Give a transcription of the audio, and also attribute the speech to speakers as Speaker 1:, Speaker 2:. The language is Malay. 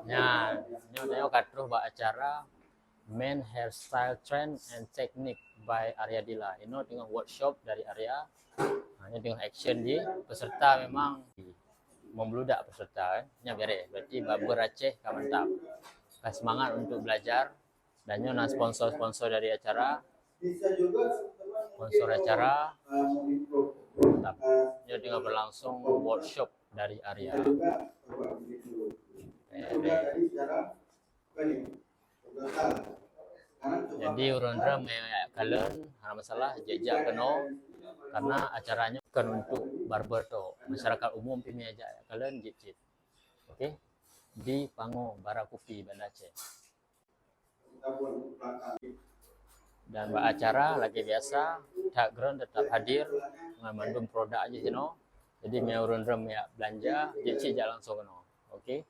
Speaker 1: Nah, nyo katruh ba acara Men Hairstyle Trend and Technique by Arya Dila. Ini dengan workshop dari Arya. Nah, ini dengan action di peserta memang membludak peserta kan. Nya bere. Berarti barber Aceh kan mantap. Kasih semangat untuk belajar dan nyo nah sponsor-sponsor dari acara. Sponsor acara mantap. Nyo dengan berlangsung workshop dari Arya. Jadi urun-urun kalian ada masalah jejak keno karena acaranya bukan untuk barber to masyarakat umum pimi aja kalian jejit. Oke? Di Pango Barakupi Banda Aceh. Dan acara lagi biasa background tetap hadir mengandung produk aja sino. Jadi me urun-urun belanja jejit jalan langsung keno. Oke?